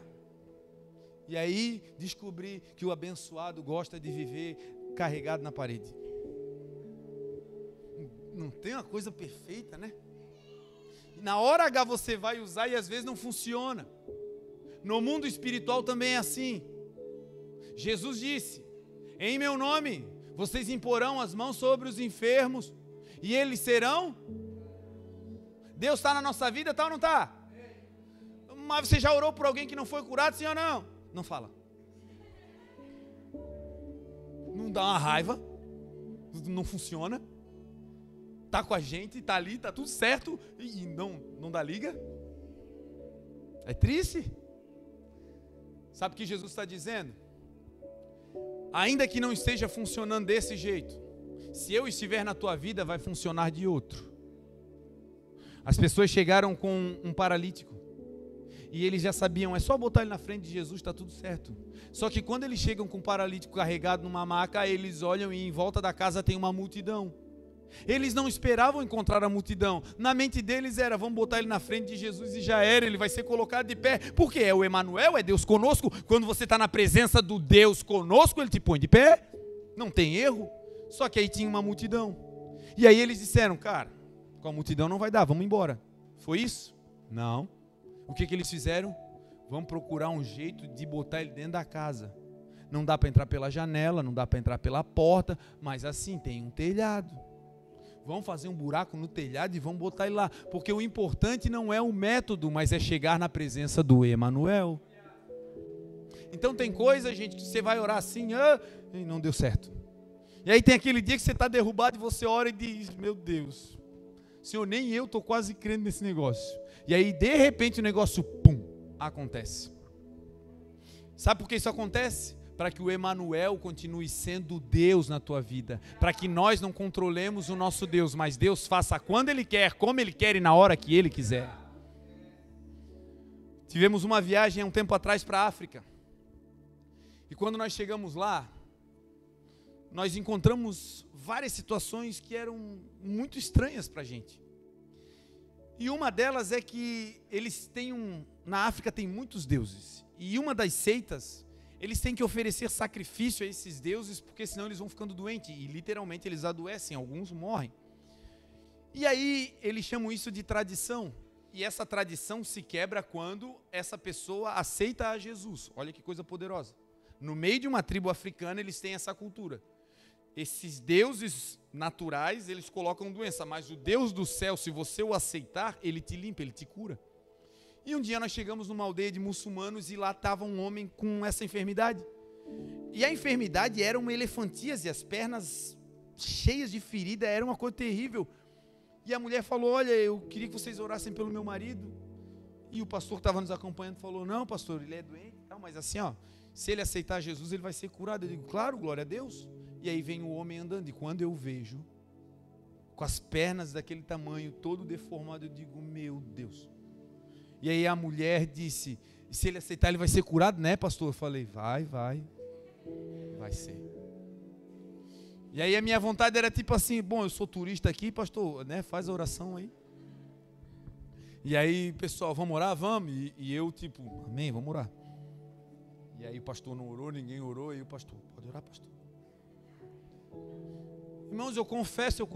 E aí descobri que o abençoado gosta de viver carregado na parede. Não tem uma coisa perfeita, né? Na hora H você vai usar e às vezes não funciona. No mundo espiritual também é assim. Jesus disse: em meu nome vocês imporão as mãos sobre os enfermos e eles serão. Deus está na nossa vida, está ou não está? Mas você já orou por alguém que não foi curado, sim ou não? Não fala. Não dá uma raiva? Não funciona? Está com a gente, está ali, está tudo certo e não dá liga? É triste? Sabe o que Jesus está dizendo? Ainda que não esteja funcionando desse jeito, se eu estiver na tua vida, vai funcionar de outro. As pessoas chegaram com um paralítico e eles já sabiam, é só botar ele na frente de Jesus, está tudo certo. Só que quando eles chegam com um paralítico carregado numa maca, eles olham e em volta da casa tem uma multidão. Eles não esperavam encontrar a multidão. Na mente deles era: vamos botar ele na frente de Jesus e já era, ele vai ser colocado de pé. Porque é o Emanuel, é Deus conosco. Quando você está na presença do Deus conosco, ele te põe de pé. Não tem erro. Só que aí tinha uma multidão. E aí eles disseram: cara, com a multidão não vai dar, vamos embora. Foi isso? Não. O que eles fizeram? Vamos procurar um jeito de botar ele dentro da casa. Não dá para entrar pela janela, não dá para entrar pela porta, mas assim, tem um telhado. Vamos fazer um buraco no telhado e vamos botar ele lá. Porque o importante não é o método, mas é chegar na presença do Emanuel. Então tem coisa, gente, que você vai orar assim, e não deu certo. E aí tem aquele dia que você está derrubado e você ora e diz: meu Deus, Senhor, nem eu estou quase crendo nesse negócio. E aí de repente o negócio, pum, acontece. Sabe por que isso acontece? Para que o Emanuel continue sendo Deus na tua vida, para que nós não controlemos o nosso Deus, mas Deus faça quando Ele quer, como Ele quer e na hora que Ele quiser. Tivemos uma viagem há um tempo atrás para a África, e quando nós chegamos lá, nós encontramos várias situações que eram muito estranhas para a gente. E uma delas é que eles têm na África tem muitos deuses, e uma das seitas eles têm que oferecer sacrifício a esses deuses, porque senão eles vão ficando doentes, e literalmente eles adoecem, alguns morrem. E aí eles chamam isso de tradição, e essa tradição se quebra quando essa pessoa aceita a Jesus. Olha que coisa poderosa. No meio de uma tribo africana eles têm essa cultura. Esses deuses naturais, eles colocam doença, mas o Deus do céu, se você o aceitar, ele te limpa, ele te cura. E um dia nós chegamos numa aldeia de muçulmanos e lá estava um homem com essa enfermidade. E a enfermidade era uma elefantíase, as pernas cheias de ferida, era uma coisa terrível. E a mulher falou, olha, eu queria que vocês orassem pelo meu marido. E o pastor que estava nos acompanhando falou, não, pastor, ele é doente, mas assim, ó, se ele aceitar Jesus, ele vai ser curado. Eu digo, claro, glória a Deus. E aí vem o homem andando, e quando eu vejo, com as pernas daquele tamanho, todo deformado, eu digo, meu Deus. E aí a mulher disse, se ele aceitar, ele vai ser curado, né, pastor? Eu falei, vai ser. E aí a minha vontade era tipo assim, bom, eu sou turista aqui, pastor, né, faz a oração aí. E aí, pessoal, vamos orar? Vamos. E eu tipo, amém, vamos orar. E aí o pastor não orou, ninguém orou, e o pastor, pode orar, pastor? Irmãos, eu confesso,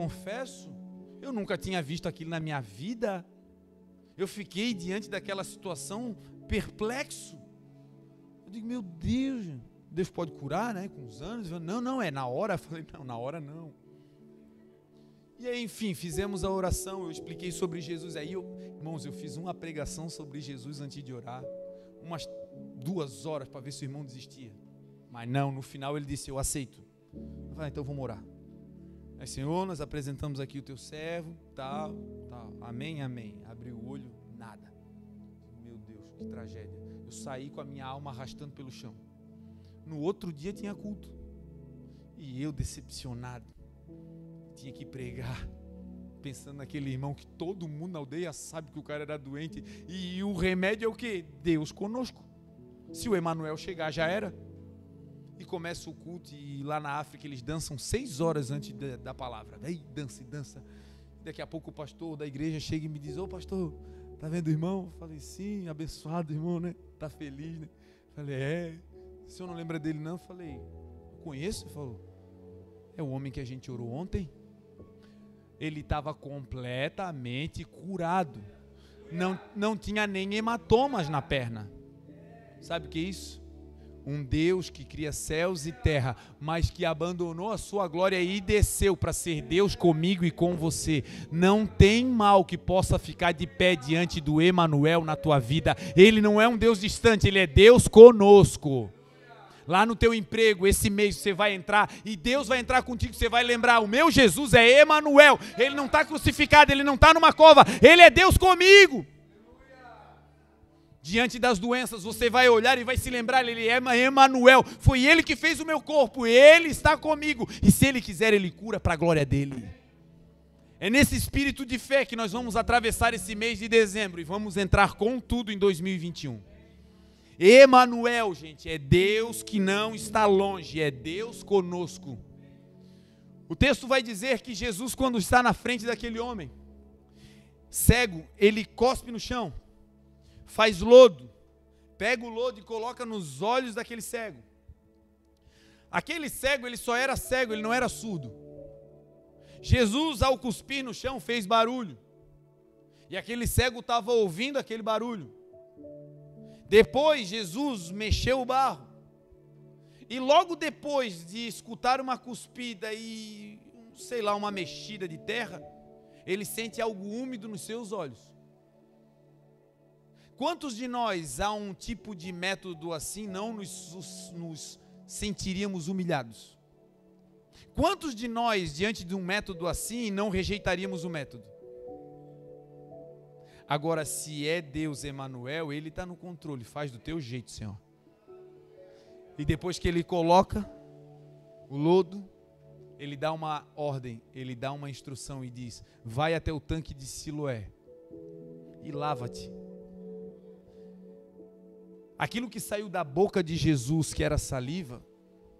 eu nunca tinha visto aquilo na minha vida. Eu fiquei diante daquela situação perplexo. Eu digo, meu Deus, Deus pode curar, né? Com os anos. Não, é na hora. Eu falei, não, na hora não. E aí, enfim, fizemos a oração, eu expliquei sobre Jesus. Aí, irmãos, eu fiz uma pregação sobre Jesus antes de orar. Umas 2 horas para ver se o irmão desistia. Mas não, no final ele disse, eu aceito. Eu falei, então vamos orar. Aí, Senhor, nós apresentamos aqui o teu servo, tal. Amém. Abri o olho, nada. Meu Deus, que tragédia. Eu saí com a minha alma arrastando pelo chão. No outro dia tinha culto. E eu, decepcionado, tinha que pregar, pensando naquele irmão que todo mundo na aldeia sabe que o cara era doente. E o remédio é o quê? Deus conosco. Se o Emanuel chegar, já era. E começa o culto, e lá na África eles dançam 6 horas antes da palavra. Daí dança. Daqui a pouco o pastor da igreja chega e me diz, ô pastor, tá vendo o irmão? Eu falei, sim, abençoado irmão, né? Tá feliz, né? Eu falei, o senhor não lembra dele não? Eu falei, conheço? Ele falou, é o homem que a gente orou ontem. Ele estava completamente curado. Não tinha nem hematomas na perna. Sabe o que é isso? Um Deus que cria céus e terra, mas que abandonou a sua glória e desceu para ser Deus comigo e com você. Não tem mal que possa ficar de pé diante do Emanuel na tua vida. Ele não é um Deus distante, ele é Deus conosco. Lá no teu emprego, esse mês você vai entrar e Deus vai entrar contigo, você vai lembrar, o meu Jesus é Emanuel. Ele não está crucificado, ele não está numa cova, ele é Deus comigo. Diante das doenças, você vai olhar e vai se lembrar, ele é Emanuel, foi ele que fez o meu corpo, ele está comigo, e se ele quiser, ele cura para a glória dele. É nesse espírito de fé que nós vamos atravessar esse mês de dezembro, e vamos entrar com tudo em 2021. Emanuel, gente, é Deus que não está longe, é Deus conosco. O texto vai dizer que Jesus, quando está na frente daquele homem cego, ele cospe no chão, faz lodo, pega o lodo e coloca nos olhos daquele cego. Aquele cego, ele só era cego, ele não era surdo. Jesus, ao cuspir no chão, fez barulho. E aquele cego estava ouvindo aquele barulho. Depois, Jesus mexeu o barro. E logo depois de escutar uma cuspida e, sei lá, uma mexida de terra, ele sente algo úmido nos seus olhos. Quantos de nós, há um tipo de método assim, não nos sentiríamos humilhados? Quantos de nós, diante de um método assim, não rejeitaríamos o método? Agora, se é Deus Emanuel, ele está no controle, faz do teu jeito, Senhor. E depois que ele coloca o lodo, ele dá uma ordem, ele dá uma instrução e diz, vai até o tanque de Siloé e lava-te. Aquilo que saiu da boca de Jesus, que era saliva,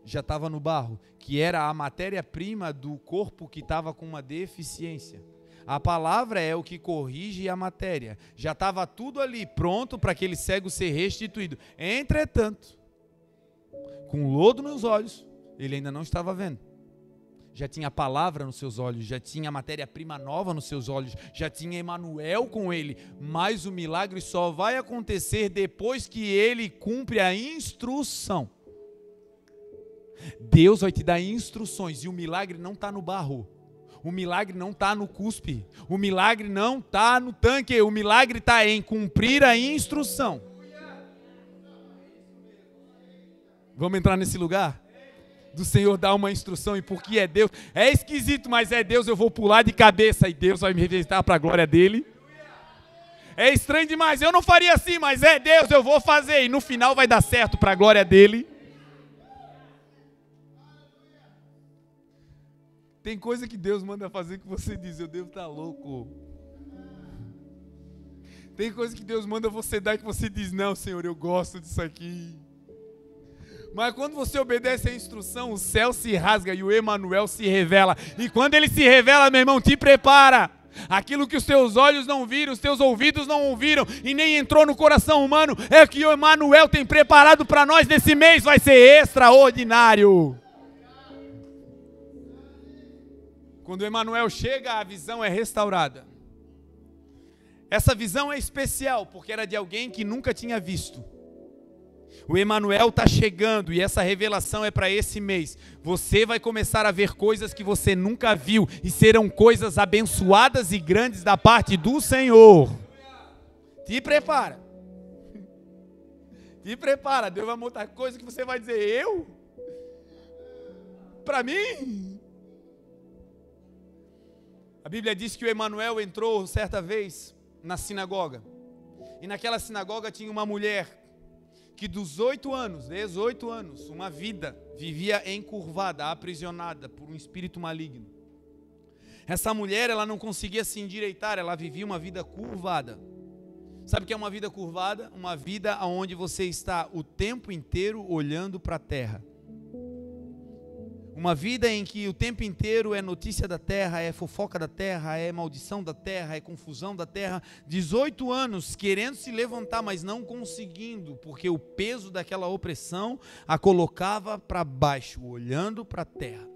já estava no barro, que era a matéria-prima do corpo que estava com uma deficiência. A palavra é o que corrige a matéria. Já estava tudo ali pronto para aquele cego ser restituído. Entretanto, com lodo nos olhos, ele ainda não estava vendo. Já tinha a palavra nos seus olhos, já tinha a matéria-prima nova nos seus olhos, já tinha Emanuel com ele, mas o milagre só vai acontecer depois que ele cumpre a instrução. Deus vai te dar instruções, e o milagre não está no barro, o milagre não está no cuspe, o milagre não está no tanque, o milagre está em cumprir a instrução. Vamos entrar nesse lugar? Do Senhor dar uma instrução, e porque é Deus, é esquisito, mas é Deus, eu vou pular de cabeça e Deus vai me revisitar para a glória dele. É estranho demais, eu não faria assim, mas é Deus, eu vou fazer, e no final vai dar certo para a glória dele. Tem coisa que Deus manda fazer que você diz, eu devo estar louco. Tem coisa que Deus manda você dar que você diz, não, Senhor, eu gosto disso aqui. Mas quando você obedece a instrução, o céu se rasga e o Emanuel se revela. E quando ele se revela, meu irmão, te prepara. Aquilo que os teus olhos não viram, os teus ouvidos não ouviram e nem entrou no coração humano, é o que o Emanuel tem preparado para nós nesse mês, vai ser extraordinário. Quando o Emanuel chega, a visão é restaurada. Essa visão é especial, porque era de alguém que nunca tinha visto. O Emanuel está chegando e essa revelação é para esse mês. Você vai começar a ver coisas que você nunca viu e serão coisas abençoadas e grandes da parte do Senhor. Te prepara. Te prepara. Deus vai mostrar coisas que você vai dizer, eu? Para mim? A Bíblia diz que o Emanuel entrou certa vez na sinagoga. E naquela sinagoga tinha uma mulher que dos 18 anos, uma vida, vivia encurvada, aprisionada por um espírito maligno. Essa mulher, ela não conseguia se endireitar, ela vivia uma vida curvada. Sabe o que é uma vida curvada? Uma vida onde você está o tempo inteiro olhando para a terra. Uma vida em que o tempo inteiro é notícia da terra, é fofoca da terra, é maldição da terra, é confusão da terra. 18 anos querendo se levantar, mas não conseguindo, porque o peso daquela opressão a colocava para baixo, olhando para a terra.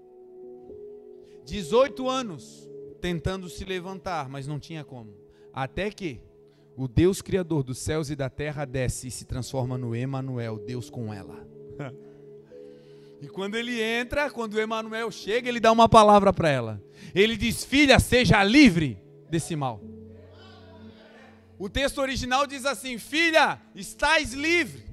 18 anos tentando se levantar, mas não tinha como. Até que o Deus Criador dos céus e da terra desce e se transforma no Emanuel, Deus com ela. E quando ele entra, quando o Emanuel chega, ele dá uma palavra para ela. Ele diz, filha, seja livre desse mal. O texto original diz assim, filha, estás livre.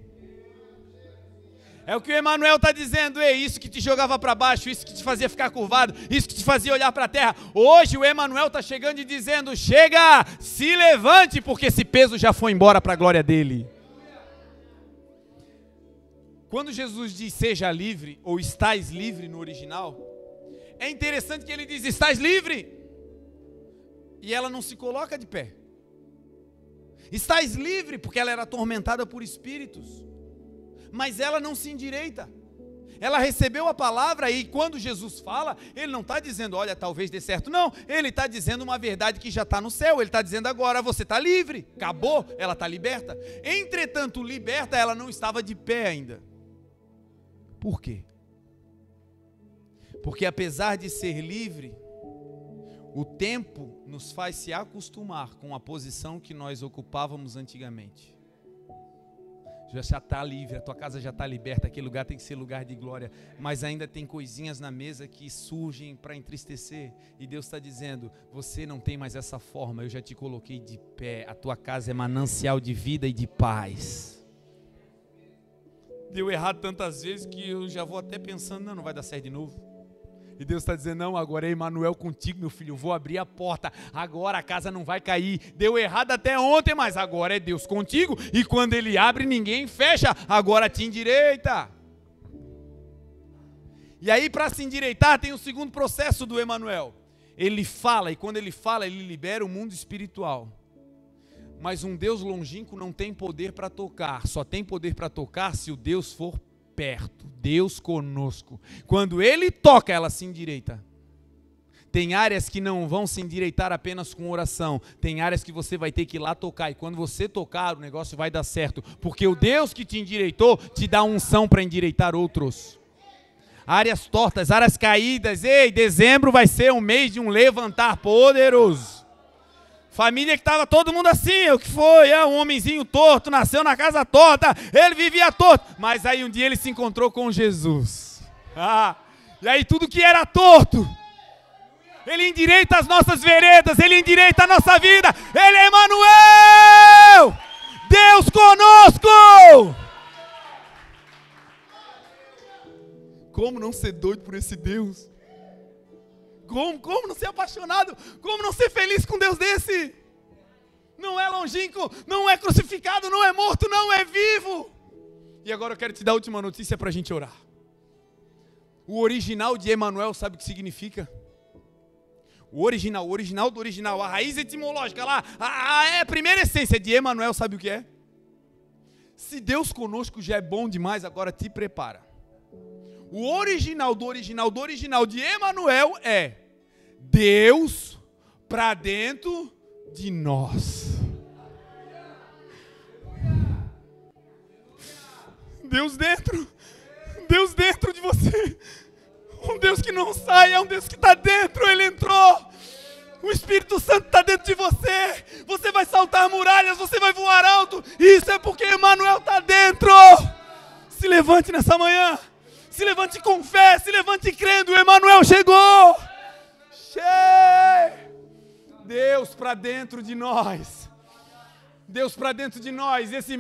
É o que o Emanuel está dizendo, isso que te jogava para baixo, isso que te fazia ficar curvado, isso que te fazia olhar para a terra. Hoje o Emanuel está chegando e dizendo, chega, se levante, porque esse peso já foi embora para a glória dele. Quando Jesus diz seja livre, ou estás livre no original, é interessante que ele diz estás livre, e ela não se coloca de pé. Estás livre, porque ela era atormentada por espíritos, mas ela não se endireita. Ela recebeu a palavra e quando Jesus fala, ele não está dizendo, olha, talvez dê certo. Não, ele está dizendo uma verdade que já está no céu. Ele está dizendo agora, você está livre, acabou, ela está liberta. Entretanto, liberta, ela não estava de pé ainda. Por quê? Porque apesar de ser livre, o tempo nos faz se acostumar com a posição que nós ocupávamos antigamente. Já está livre, a tua casa já está liberta, aquele lugar tem que ser lugar de glória, mas ainda tem coisinhas na mesa que surgem para entristecer, e Deus está dizendo, você não tem mais essa forma, eu já te coloquei de pé, a tua casa é manancial de vida e de paz. Deu errado tantas vezes que eu já vou até pensando, não vai dar certo de novo. E Deus está dizendo, não, agora é Emanuel contigo, meu filho, eu vou abrir a porta, agora a casa não vai cair. Deu errado até ontem, mas agora é Deus contigo, e quando Ele abre, ninguém fecha, agora te endireita. E aí, para se endireitar, tem o segundo processo do Emanuel. Ele fala, e quando ele fala, ele libera o mundo espiritual. Mas um Deus longínquo não tem poder para tocar, só tem poder para tocar se o Deus for perto, Deus conosco. Quando Ele toca, ela se endireita. Tem áreas que não vão se endireitar apenas com oração. Tem áreas que você vai ter que ir lá tocar. E quando você tocar, o negócio vai dar certo. Porque o Deus que te endireitou, te dá unção para endireitar outros. Áreas tortas, áreas caídas. Ei, dezembro vai ser um mês de um levantar poderoso. Família que estava todo mundo assim, o que foi? Um homenzinho torto, nasceu na casa torta, ele vivia torto. Mas aí um dia ele se encontrou com Jesus. E aí tudo que era torto, ele endireita as nossas veredas, ele endireita a nossa vida. Ele é Emanuel! Deus conosco! Como não ser doido por esse Deus? Como não ser apaixonado? Como não ser feliz com Deus desse? Não é longínquo, não é crucificado, não é morto, não é vivo. E agora eu quero te dar a última notícia para a gente orar. O original de Emanuel, sabe o que significa? O original do original, a raiz etimológica lá, a primeira essência de Emanuel, sabe o que é? Se Deus conosco já é bom demais, agora te prepara. O original do original de Emanuel é Deus para dentro de nós. Deus dentro de você. Um Deus que não sai, é um Deus que está dentro, Ele entrou. O Espírito Santo está dentro de você. Você vai saltar muralhas, você vai voar alto. Isso é porque Emanuel está dentro. Se levante nessa manhã. Se levante com fé, se levante crendo, o Emanuel chegou. Deus para dentro de nós. Deus para dentro de nós. Esse